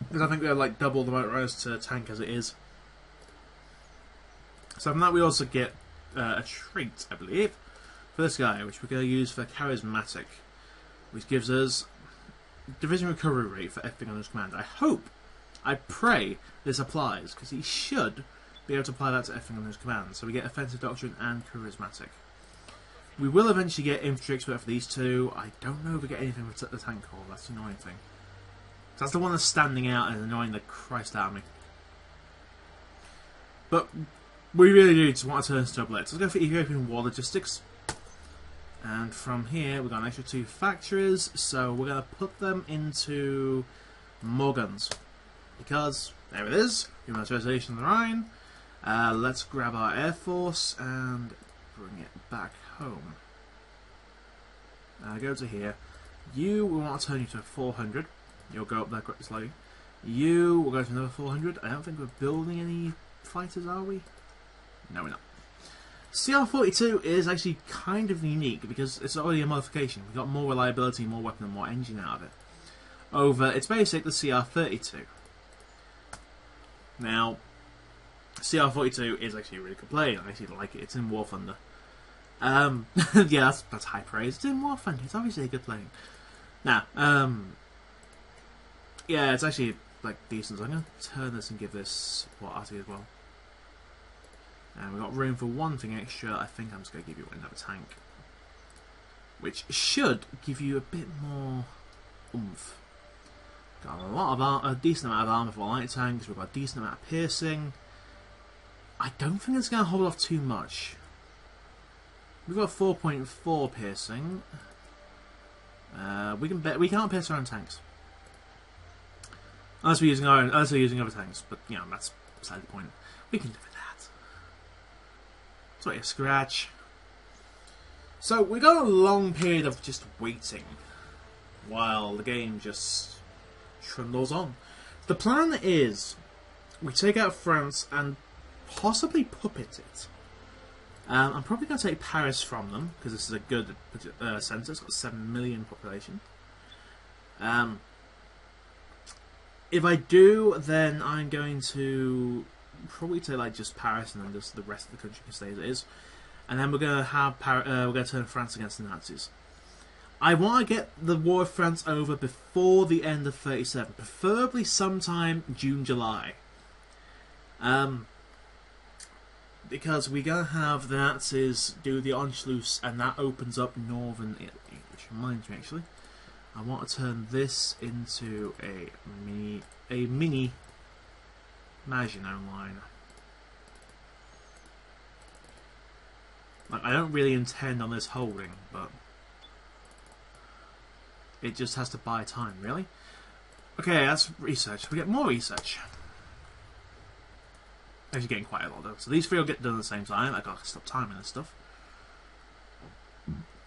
Because I think they're like double the motorized tank as it is. So from that we also get a trait, I believe, for this guy, which we're going to use for Charismatic, which gives us division recovery rate for everything on his command. I pray this applies, because he should be able to apply that to everything on his command. So we get Offensive Doctrine and Charismatic. We will eventually get Infantry Expert for these two. I don't know if we get anything for the Tank Corps. That's the annoying thing. That's the one that's standing out and annoying the Christ out of me. But we really do just want to turn into a Blitz. Let's go for Ethiopian War Logistics. And from here, we've got an extra 2 factories, so we're going to put them into more guns. Because, there it is, Human Association of the Rhine. Let's grab our Air Force and bring it back home. Go to here. You, we want to turn you to 400. You'll go up there quite slowly. You will go to another 400. I don't think we're building any fighters, are we? No, we're not. CR-42 is actually kind of unique because it's already a modification. We've got more reliability, more weapon, and more engine out of it. Over its basic, the CR-32. Now, CR-42 is actually a really good plane. I actually like it. It's in War Thunder. Yeah, that's high praise. It's in War Thunder. It's obviously a good plane. Now, yeah, it's actually like decent. So I'm going to turn this and give this RT as well. And we've got room for one thing extra. I think I'm just going to give you another tank, which should give you a bit more oomph. Got a decent amount of armor for light tanks. We've got a decent amount of piercing. I don't think it's going to hold off too much. We've got 4.4 piercing. We can't pierce our own tanks unless we're using other tanks. But you know, that's beside the point. We can do that. Sorry, a scratch. So we got a long period of just waiting while the game just trundles on. The plan is we take out France and possibly puppet it. I'm probably going to take Paris from them because this is a good centre. It's got 7 million population. If I do, then I'm going to probably take like just Paris and then just the rest of the country can stay as it is. And then we're going to have we're going to turn France against the Nazis. I want to get the War of France over before the end of 37, preferably sometime June, July. Because we're going to have the Nazis do the Anschluss, and that opens up northern Italy, which reminds me actually, I want to turn this into a mini Maginot line. Like, I don't really intend on this holding, but it just has to buy time, really. Okay, that's research. We get more research. Actually getting quite a lot though. So these three will get done at the same time. I gotta stop timing this stuff.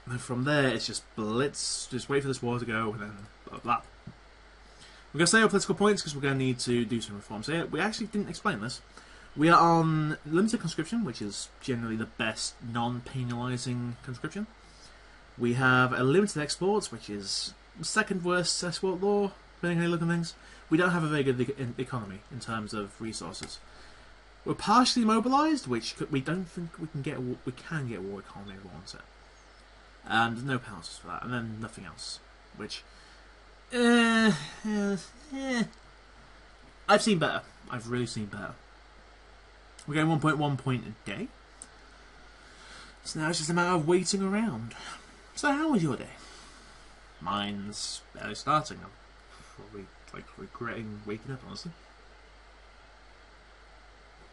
And from there, it's just Blitz. Just wait for this war to go, and then blah blah. We're going to stay on political points because we're going to need to do some reforms here. We actually didn't explain this. We are on limited conscription, which is generally the best non-penalising conscription. We have a limited exports, which is the second worst export law, depending on how you look at things. We don't have a very good economy in terms of resources. We're partially mobilised, which we don't think we can get. We can get a war economy if we want it. There's no penalties for that, and then nothing else, which. I've seen better. I've really seen better. We're getting 1.1 point a day. So now it's just a matter of waiting around. So how was your day? Mine's barely starting. I'm probably like regretting waking up, honestly.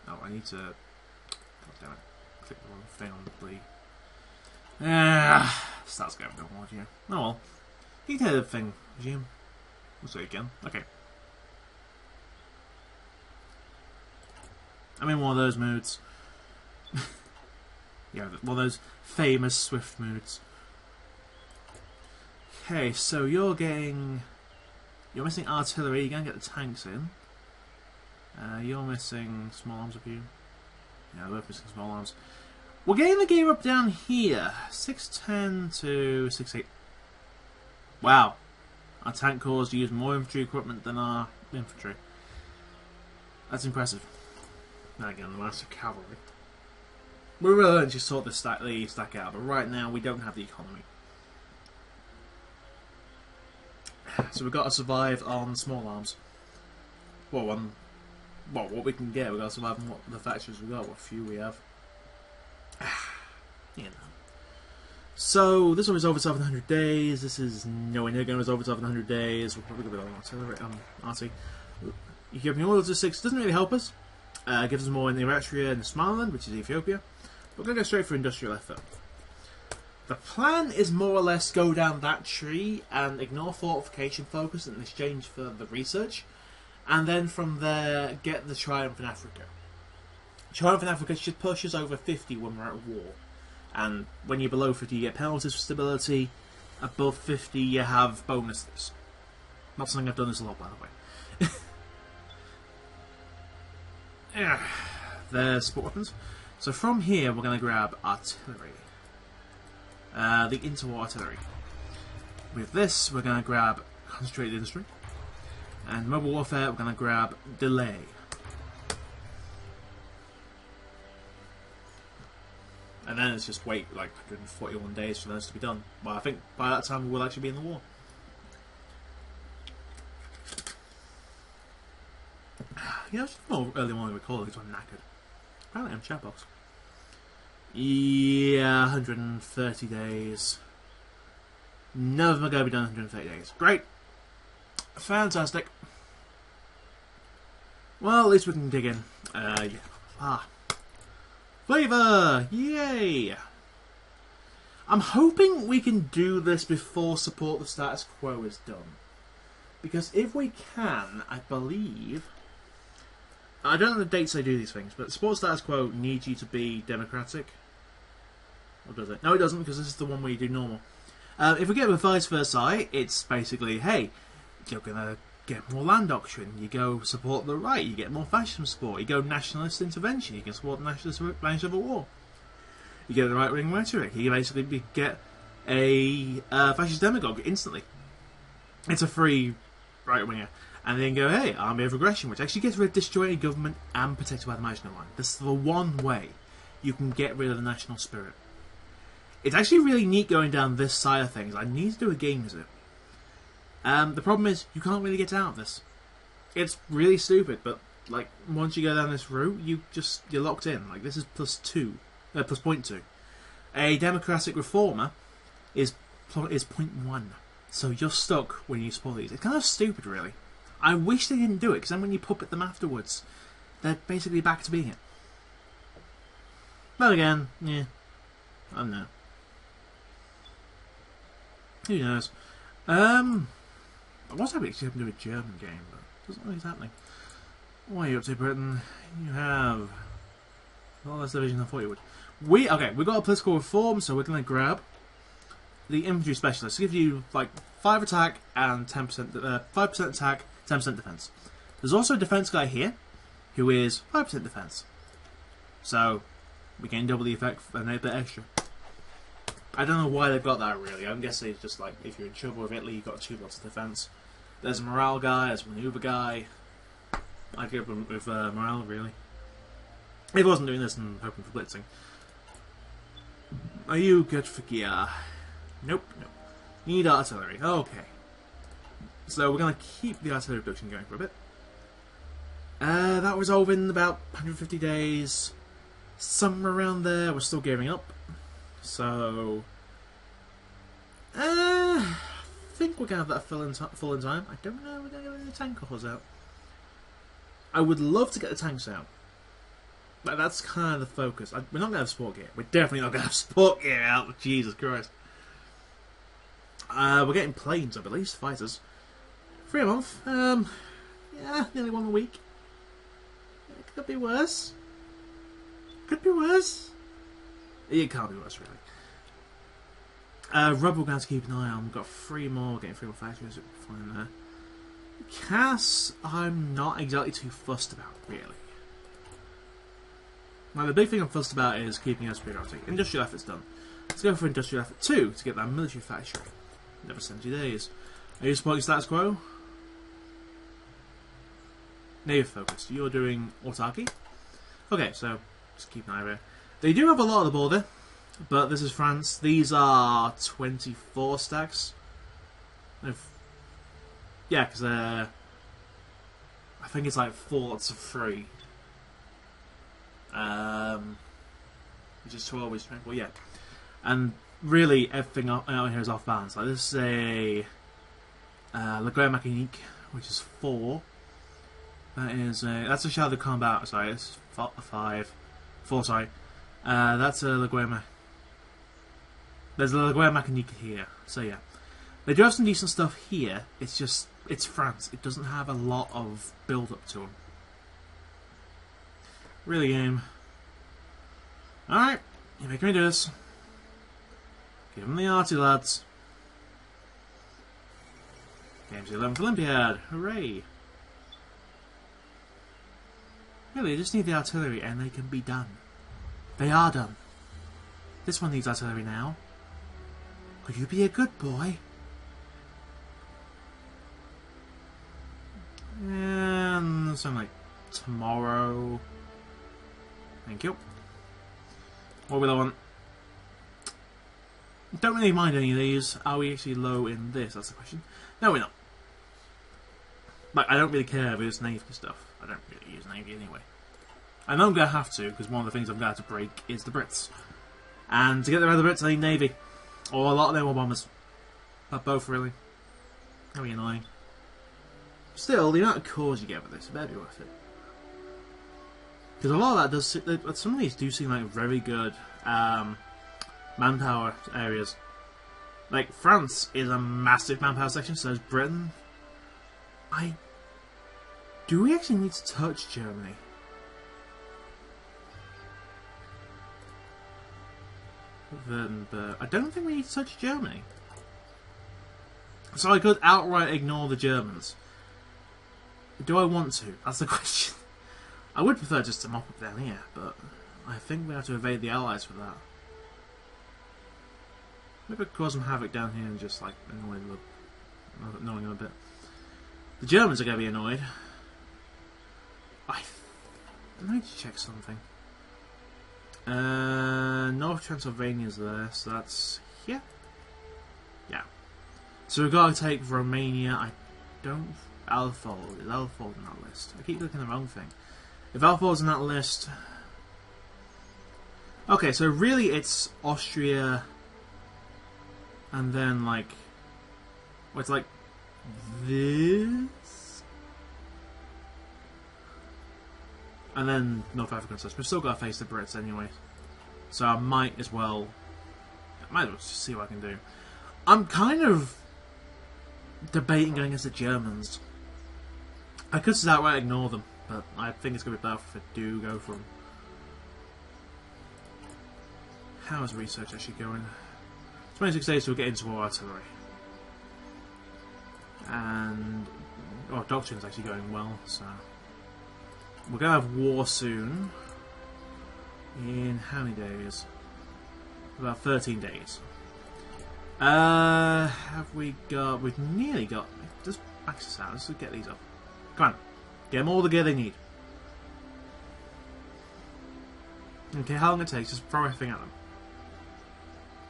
Oh, I need to. God damn it! Click the wrong thing on the bloody. Starts going a bit more here. Oh well. You can hear the thing, resume. We'll say it again. Okay. I'm in one of those moods. Yeah, one of those famous Swift moods. Okay, so you're missing artillery, you're going to get the tanks in. You're missing small arms of you. Yeah, we're both missing small arms. We're getting the gear up down here. 610 to 68. Wow. Our tank corps use more infantry equipment than our infantry. That's impressive. Now again, the massive cavalry. We're really going to sort this stack out, but right now we don't have the economy. So we've got to survive on small arms. Well, what we can get, we've got to survive on what the factories we've got, what few we have. You know. So, this one is over 700 days, this is nowhere near going to over 700 days, we're probably going to be on artillery, RT. You give me all of the 6, doesn't really help us. Gives us more in Eritrea and Somaliland, which is Ethiopia. But we're going to go straight for industrial effort. The plan is more or less go down that tree and ignore fortification focus in exchange for the research. And then from there, get the Triumph in Africa. Triumph in Africa should push us over 50 when we're at war. And when you're below 50, you get penalties for stability. Above 50, you have bonuses. Not something I've done this a lot, by the way. Yeah, there's sport weapons. So from here, we're going to grab artillery. The interwar artillery. With this, we're going to grab concentrated industry. And mobile warfare, we're going to grab delay. And then it's just wait like 141 days for those to be done. But I think by that time we will actually be in the war. You know, it's more early morning recording because I'm knackered. Apparently I'm chat box. Yeah, 130 days. None of them are going to be done in 130 days. Great. Fantastic. Well, at least we can dig in. Yeah. Flavour! Yay! I'm hoping we can do this before support the status quo is done. Because if we can, I believe... I don't know the dates they do these things, but support status quo needs you to be democratic. Or does it? No, it doesn't, because this is the one where you do normal. If we get with vice versa, it's basically, hey, you're going to get more land doctrine, you go support the right, you get more fascism support, you go nationalist intervention, you can support the nationalist civil war. You get the right-wing rhetoric, you basically get a fascist demagogue instantly. It's a free right-winger. And then go, hey, army of aggression, which actually gets rid of disjointed government and protected by the national line. This is the one way you can get rid of the national spirit. It's actually really neat going down this side of things. I need to do a game visit. The problem is, you can't really get out of this. It's really stupid, but like once you go down this route, you're locked in. Like this is plus 0.2. A democratic reformer is 0.1. So you're stuck when you support these. It's kind of stupid, really. I wish they didn't do it, because then when you puppet them afterwards, they're basically back to being it. But again, yeah, I don't know. Who knows? I was hoping to do a German game, but it doesn't look like it's happening. What are you up to, Britain? You have a lot less division than I thought you would. We've got a political reform, so we're going to grab the infantry specialists. Give you like 5 attack and 10%, 5% attack, 10% defense. There's also a defense guy here, who is 5% defense. So we gain double the effect and a bit extra. I don't know why they've got that really. I'm guessing it's just like if you're in trouble with Italy, you've got 2 lots of defense. There's a morale guy, there's a maneuver guy. I'd go with morale really. If I wasn't doing this and hoping for blitzing. Are you good for gear? Nope, nope. Need artillery. Okay. So we're going to keep the artillery production going for a bit. That was over in about 150 days. Somewhere around there. We're still gearing up. So... I think we're going to have that full in time. I don't know. We're going to get the tank cores out. I would love to get the tanks out. But that's kind of the focus. We're not going to have support gear. We're definitely not going to have support gear out. Jesus Christ. We're getting planes, I believe, fighters. 3 a month. Yeah, nearly 1 a week. It could be worse. Could be worse. It can't be worse, really. Rubber we're going to have to keep an eye on. We've got 3 more. We're getting 3 more factories. Fine there. Cass, I'm not exactly too fussed about, really. Now, the big thing I'm fussed about is keeping our superiority. Industrial effort's done. Let's go for industrial effort 2 to get that military factory. Never 70 days. Are you supporting status quo? Navy focused. You're doing autarky? Okay, so just keep an eye over it. They do have a lot of the border, but this is France. These are 24 stacks. Yeah, because I think it's like 4 lots of 3. Which is 12 with strength. Well, yeah. And really, everything out here is off balance. Like, this is a La Guerre Mécanique, which is 4. That's a Shadow Combat. Sorry, it's 4. Sorry, that's a La Guerre. There's a La Guerre Mécanique here. So yeah, they do have some decent stuff here. It's just it's France. It doesn't have a lot of build up to them. Really, game. All right, you making me do this. Give them the arty, lads. Game's the 11th Olympiad. Hooray! Really, I just need the artillery and they can be done. They are done. This one needs artillery now. Could you be a good boy? And something like tomorrow. Thank you. What will I want? Don't really mind any of these. Are we actually low in this? That's the question. No, we're not. Like, I don't really care if it's Navy stuff. I don't really use Navy anyway. I know I'm going to have to, because one of the things I'm going to have to break is the Brits. And to get rid of the Brits, I need Navy. Or a lot of them were bombers. But both, really. Very annoying. Still, the amount of cores you get with this, it better be worth it. Because a lot of that does... Some of these do seem like very good manpower areas. Like, France is a massive manpower section, so is Britain. Do we actually need to touch Germany? I don't think we need to touch Germany. So I could outright ignore the Germans. Do I want to? That's the question. I would prefer just to mop up down here, but I think we have to evade the Allies for that. Maybe cause some havoc down here and just like annoy them a bit. The Germans are going to be annoyed. I need to check something. North Transylvania's there, so that's here. Yeah. So we've got to take Romania. I don't. Alfold. Is Alfold in that list? I keep clicking the wrong thing. If Alfold's in that list. Okay, so really it's Austria. And then like. Well, it's like this. And then North African stuff. We've still got to face the Brits anyway. So I might as well just see what I can do. I'm kind of debating going against the Germans. I could just outright ignore them, but I think it's going to be better if I do go for them. How is research actually going? 26 days to get into war artillery. And doctrine's actually going well, so we're going to have war soon. In how many days? About 13 days. Have we got... We've nearly got... Just max this out. Let's get these up. Come on. Get them all the gear they need. Okay, how long it takes? Just throw everything at them.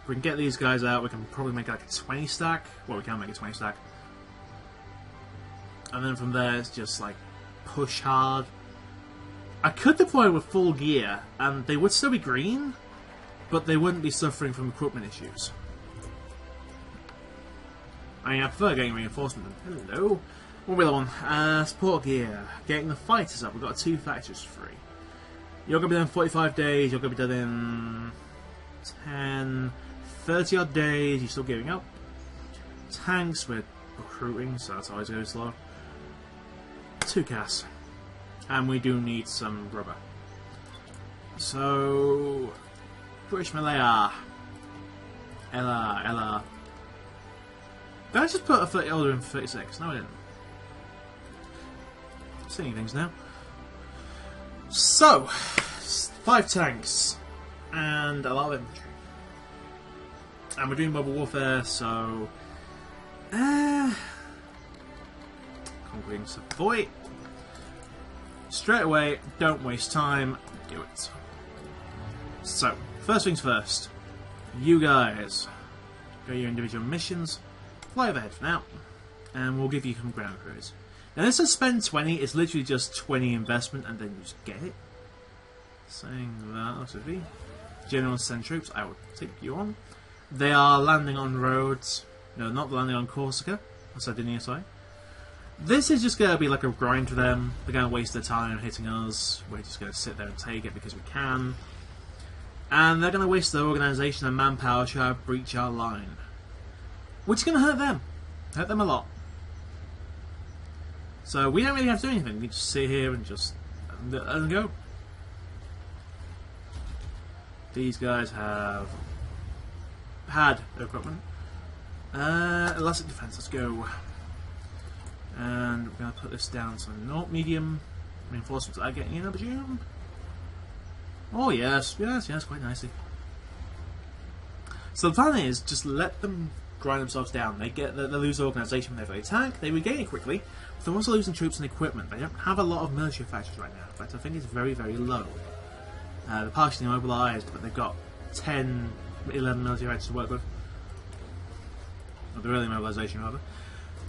If we can get these guys out, we can probably make like a 20 stack. Well, we can make a 20 stack. And then from there, it's just like push hard. I could deploy with full gear, and they would still be green, but they wouldn't be suffering from equipment issues. I mean, I prefer getting reinforcement. Hello. What will we on? Support gear. Getting the fighters up. We've got 2 factors free. You're going to be done in 45 days. You're going to be done in 10, 30 odd days. You're still giving up. Tanks, we're recruiting, so that's always going slow. 2 CAS. And we do need some rubber. So, British Malaya. Ella. Did I just put a 30 older in 36? No, I didn't. Seeing things now. So, 5 tanks and a lot of infantry. And we're doing mobile warfare, so conquering Savoy. Straight away, don't waste time, do it. So, first things first. You guys, go your individual missions, fly overhead for now, and we'll give you some ground crews. Now this is spend 20, it's literally just 20 investment and then you just get it. Saying that, obviously. General send troops, I will take you on. They are landing on roads. No, not landing on Corsica, or Sardinia, sorry. This is just going to be like a grind for them. They're going to waste their time hitting us. We're just going to sit there and take it because we can. And they're going to waste their organisation and manpower to try to breach our line. Which is going to hurt them. Hurt them a lot. So we don't really have to do anything. We just sit here and just let them go. These guys have had equipment. Elastic defense, let's go. And we're going to put this down to not medium reinforcements. Are getting in, I presume? Oh yes, quite nicely. So the plan is just let them grind themselves down. They lose their organisation whenever they attack. They regain it quickly. But they're also losing troops and equipment. They don't have a lot of military factors right now. In fact, I think it's very, very low. They're partially mobilised, but they've got 10, 11 military factors to work with. Or the early mobilisation, rather.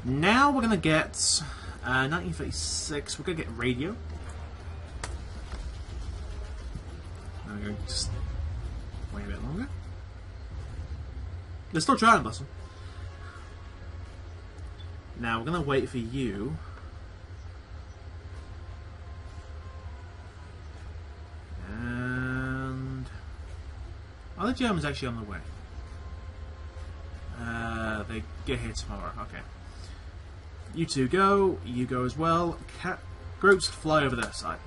Now we're going to get 1936. We're going to get radio. I'm going to just wait a bit longer. They're still trying, bless them. Now we're going to wait for you. And are the Germans actually on the way? They get here tomorrow. Okay. You two go. You go as well. Groups fly over their side.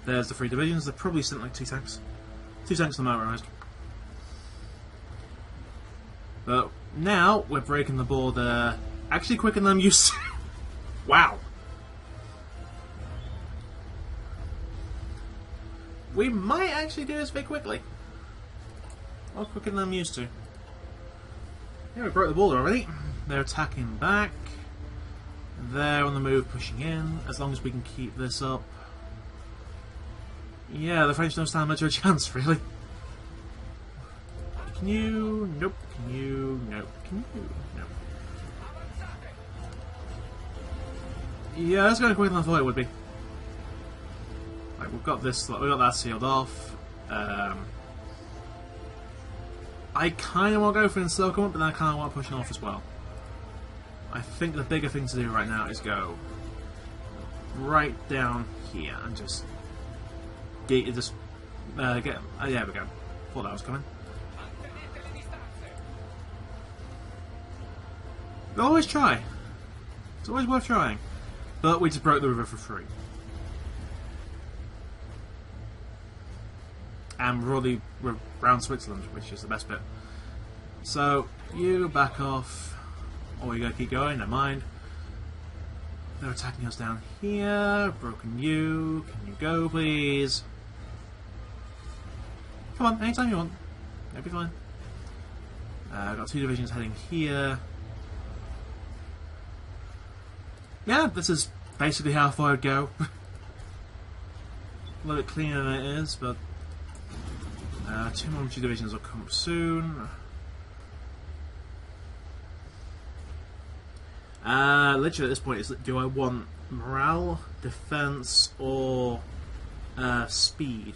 There's the 3 divisions. They're probably sent like 2 tanks. 2 tanks are motorised. But now we're breaking the border actually quicker than I'm used to. Wow. We might actually do this very quickly. A lot quicker than I'm used to. Yeah, we broke the border already. They're attacking back. They're on the move, pushing in. As long as we can keep this up. Yeah, the French don't stand much of a chance, really. Can you? Nope. Can you? Nope. Can you? Nope. Yeah, that's going quicker than I thought it would be. Right, we've got this. We've got that sealed off. I kind of want to go for an encirclement, but then I kind of want to push it off as well. I think the bigger thing to do right now is go right down here and just get. Yeah, there we go. Thought that was coming. They'll always try. It's always worth trying. But we just broke the river for free. And we're around Switzerland, which is the best bit. So, you back off. Or you gotta keep going, never mind. They're attacking us down here. Broken you. Can you go, please? Come on, anytime you want. That'll be fine. I've got 2 divisions heading here. Yeah, this is basically how far I'd go. A little bit cleaner than it is, but 2 more infantry divisions will come up soon. Literally at this point, do I want morale, defense, or speed?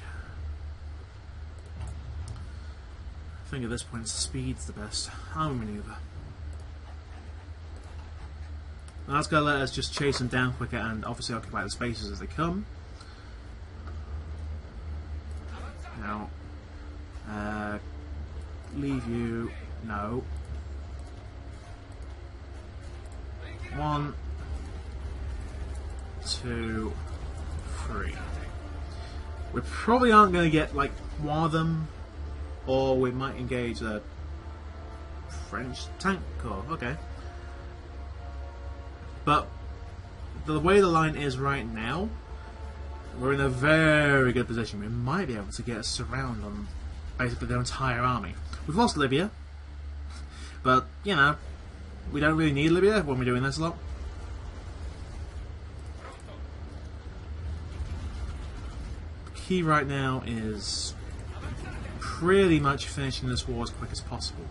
I think at this point, speed's the best. Army maneuver. And that's going to let us just chase them down quicker and obviously occupy the spaces as they come. Now, leave you. No. 1, 2, 3. We probably aren't going to get like one of them, or we might engage a French tank corps. Okay. But the way the line is right now, we're in a very good position. We might be able to get a surround on basically their entire army. We've lost Libya, but you know, we don't really need Libya when we're doing this a lot. The key right now is pretty much finishing this war as quick as possible.